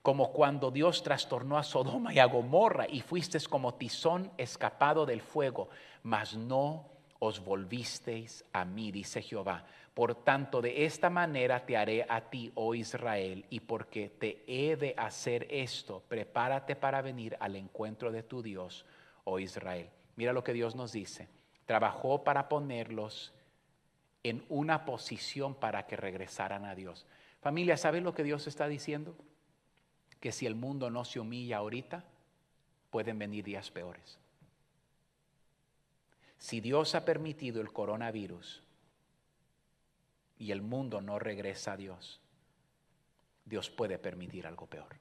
como cuando Dios trastornó a Sodoma y a Gomorra y fuisteis como tizón escapado del fuego, mas no os volvisteis a mí, dice Jehová. Por tanto, de esta manera te haré a ti, oh Israel, y porque te he de hacer esto, prepárate para venir al encuentro de tu Dios, oh Israel. Mira lo que Dios nos dice. Trabajó para ponerlos en una posición para que regresaran a Dios. Familia, ¿sabes lo que Dios está diciendo? Que si el mundo no se humilla ahorita, pueden venir días peores. Si Dios ha permitido el coronavirus y el mundo no regresa a Dios, Dios puede permitir algo peor.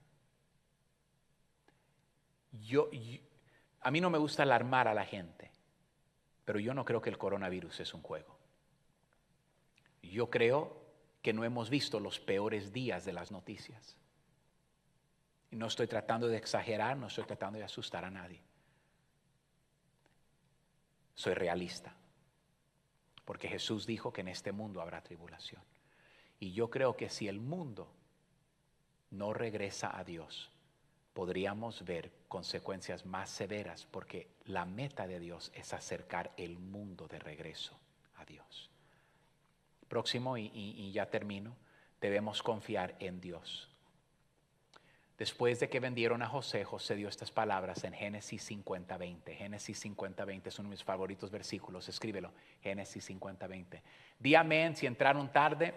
A mí no me gusta alarmar a la gente, pero yo no creo que el coronavirus es un juego. Yo creo que no hemos visto los peores días de las noticias. Y no estoy tratando de exagerar, no estoy tratando de asustar a nadie. Soy realista, porque Jesús dijo que en este mundo habrá tribulación. Y yo creo que si el mundo no regresa a Dios, podríamos ver consecuencias más severas, porque la meta de Dios es acercar el mundo de regreso a Dios. Próximo, y ya termino, debemos confiar en Dios. Después de que vendieron a José, José dio estas palabras en Génesis 50:20. Génesis 50:20 es uno de mis favoritos versículos, escríbelo, Génesis 50:20. Di amén si entraron tarde,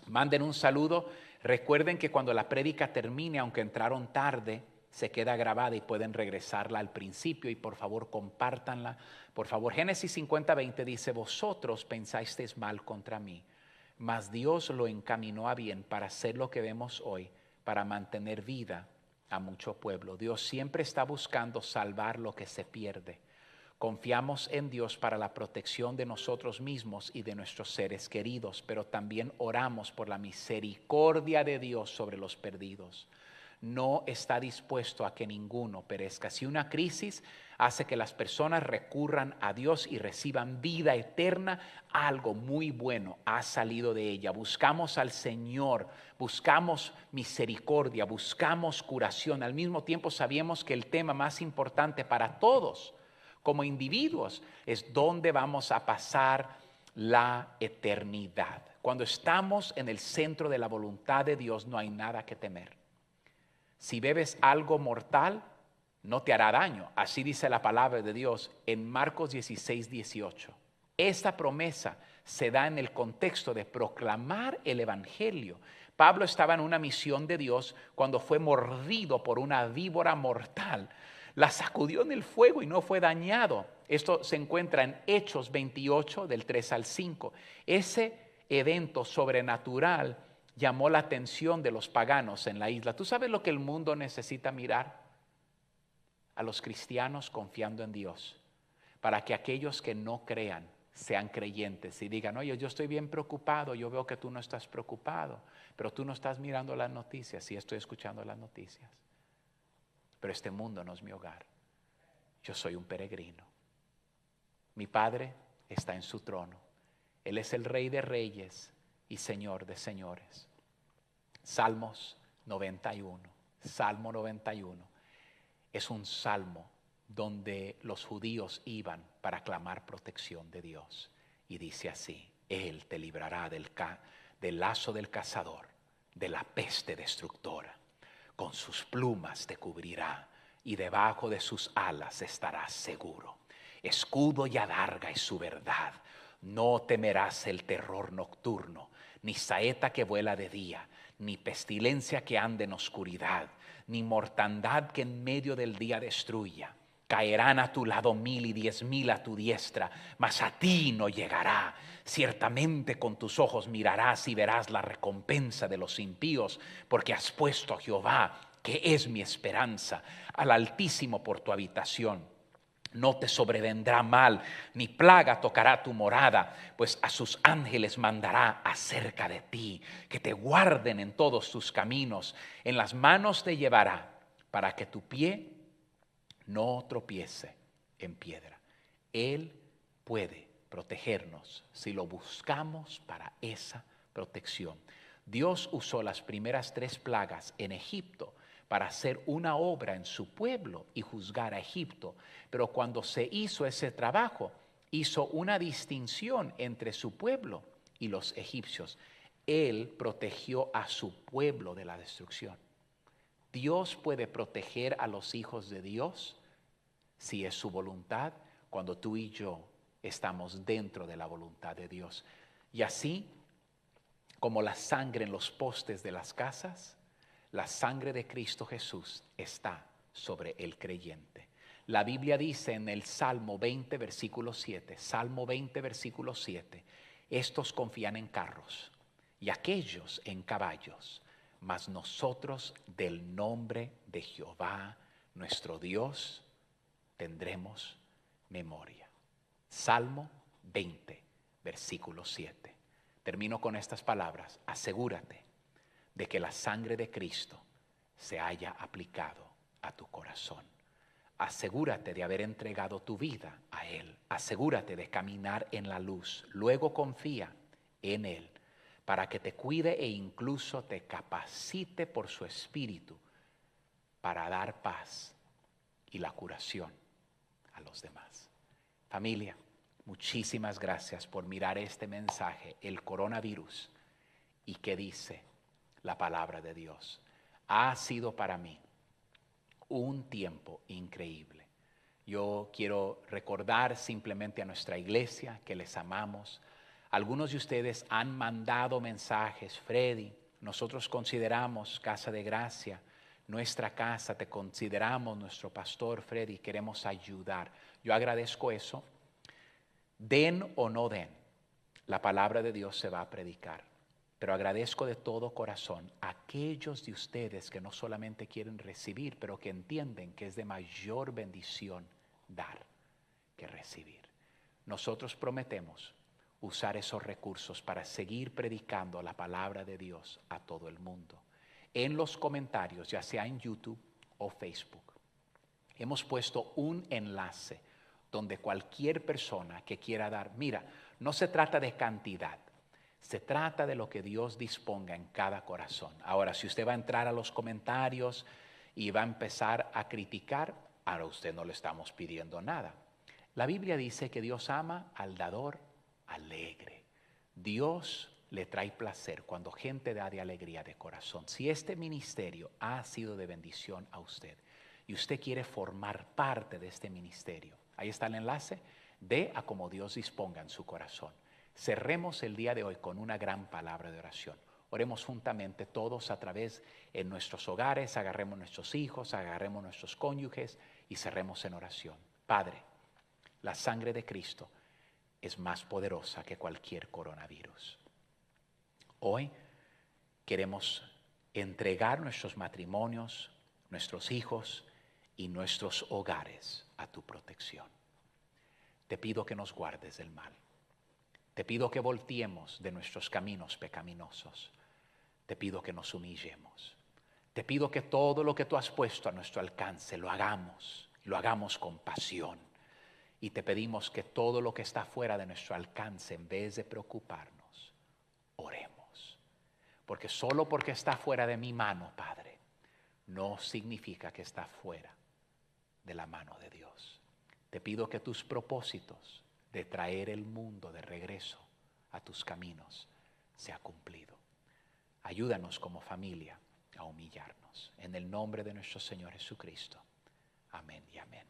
manden un saludo. Recuerden que cuando la prédica termine, aunque entraron tarde, se queda grabada y pueden regresarla al principio, y por favor compártanla. Por favor, Génesis 50:20 dice: vosotros pensasteis mal contra mí, mas Dios lo encaminó a bien para hacer lo que vemos hoy, para mantener vida a mucho pueblo. Dios siempre está buscando salvar lo que se pierde. Confiamos en Dios para la protección de nosotros mismos y de nuestros seres queridos, pero también oramos por la misericordia de Dios sobre los perdidos. No está dispuesto a que ninguno perezca. Si una crisis hace que las personas recurran a Dios y reciban vida eterna, algo muy bueno ha salido de ella. Buscamos al Señor, buscamos misericordia, buscamos curación. Al mismo tiempo sabemos que el tema más importante para todos como individuos es dónde vamos a pasar la eternidad. Cuando estamos en el centro de la voluntad de Dios, no hay nada que temer. Si bebes algo mortal, no te hará daño. Así dice la palabra de Dios en Marcos 16:18. Esta promesa se da en el contexto de proclamar el evangelio. Pablo estaba en una misión de Dios cuando fue mordido por una víbora mortal. La sacudió en el fuego y no fue dañado. Esto se encuentra en Hechos 28, del 3 al 5. Ese evento sobrenatural llamó la atención de los paganos en la isla. ¿Tú sabes lo que el mundo necesita mirar? A los cristianos confiando en Dios, para que aquellos que no crean sean creyentes y digan: oye, yo estoy bien preocupado, yo veo que tú no estás preocupado, pero tú no estás mirando las noticias. Sí, estoy escuchando las noticias, pero este mundo no es mi hogar. Yo soy un peregrino. Mi Padre está en su trono. Él es el Rey de reyes y Señor de señores. Salmos 91. Salmo 91 es un salmo donde los judíos iban para clamar protección de Dios. Y dice así: Él te librará del lazo del cazador, de la peste destructora. Con sus plumas te cubrirá y debajo de sus alas estarás seguro. Escudo y adarga es su verdad. No temerás el terror nocturno, ni saeta que vuela de día, ni pestilencia que ande en oscuridad, ni mortandad que en medio del día destruya. Caerán a tu lado 1000 y 10,000 a tu diestra, mas a ti no llegará. Ciertamente con tus ojos mirarás y verás la recompensa de los impíos, porque has puesto a Jehová, que es mi esperanza, al Altísimo por tu habitación. No te sobrevendrá mal, ni plaga tocará tu morada, pues a sus ángeles mandará acerca de ti, que te guarden en todos tus caminos. En las manos te llevará, para que tu pie no tropiece en piedra. Él puede protegernos si lo buscamos para esa protección. Dios usó las primeras 3 plagas en Egipto para hacer una obra en su pueblo y juzgar a Egipto. Pero cuando se hizo ese trabajo, hizo una distinción entre su pueblo y los egipcios. Él protegió a su pueblo de la destrucción. Dios puede proteger a los hijos de Dios si es su voluntad, cuando tú y yo estamos dentro de la voluntad de Dios. Y así como la sangre en los postes de las casas, la sangre de Cristo Jesús está sobre el creyente. La Biblia dice en el Salmo 20, versículo 7, Salmo 20, versículo 7, estos confían en carros y aquellos en caballos, mas nosotros del nombre de Jehová, nuestro Dios, tendremos memoria. Salmo 20, versículo 7. Termino con estas palabras. Asegúrate de que la sangre de Cristo se haya aplicado a tu corazón. Asegúrate de haber entregado tu vida a Él. Asegúrate de caminar en la luz. Luego confía en Él para que te cuide e incluso te capacite por su Espíritu para dar paz y la curación a los demás. Familia, muchísimas gracias por mirar este mensaje, el coronavirus, y qué dice la palabra de Dios. Ha sido para mí un tiempo increíble. Yo quiero recordar simplemente a nuestra iglesia que les amamos. Algunos de ustedes han mandado mensajes. Freddy, nosotros consideramos Casa de Gracia nuestra casa, te consideramos nuestro pastor, Freddy, queremos ayudar. Yo agradezco eso. Den o no den, la palabra de Dios se va a predicar. Pero agradezco de todo corazón a aquellos de ustedes que no solamente quieren recibir, pero que entienden que es de mayor bendición dar que recibir. Nosotros prometemos usar esos recursos para seguir predicando la palabra de Dios a todo el mundo. En los comentarios, ya sea en YouTube o Facebook, hemos puesto un enlace donde cualquier persona que quiera dar, mira, no se trata de cantidad, se trata de lo que Dios disponga en cada corazón. Ahora, si usted va a entrar a los comentarios y va a empezar a criticar, a usted no le estamos pidiendo nada. La Biblia dice que Dios ama al dador alegre. Dios le trae placer cuando gente da de alegría de corazón. Si este ministerio ha sido de bendición a usted y usted quiere formar parte de este ministerio, ahí está el enlace, dé a como Dios disponga en su corazón. Cerremos el día de hoy con una gran palabra de oración. Oremos juntamente todos a través en nuestros hogares, agarremos nuestros hijos, agarremos nuestros cónyuges y cerremos en oración. Padre, la sangre de Cristo es más poderosa que cualquier coronavirus. Hoy queremos entregar nuestros matrimonios, nuestros hijos y nuestros hogares a tu protección. Te pido que nos guardes del mal. Te pido que volteemos de nuestros caminos pecaminosos. Te pido que nos humillemos. Te pido que todo lo que tú has puesto a nuestro alcance lo hagamos con pasión. Y te pedimos que todo lo que está fuera de nuestro alcance, en vez de preocuparnos, oremos. Porque solo porque está fuera de mi mano, Padre, no significa que está fuera de la mano de Dios. Te pido que tus propósitos de traer el mundo de regreso a tus caminos sea cumplido. Ayúdanos como familia a humillarnos. En el nombre de nuestro Señor Jesucristo. Amén y amén.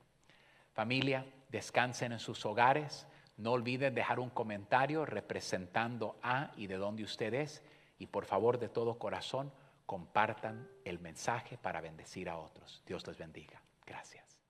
Familia, descansen en sus hogares. No olviden dejar un comentario representando a y de dónde usted es. Y por favor, de todo corazón, compartan el mensaje para bendecir a otros. Dios les bendiga. Gracias.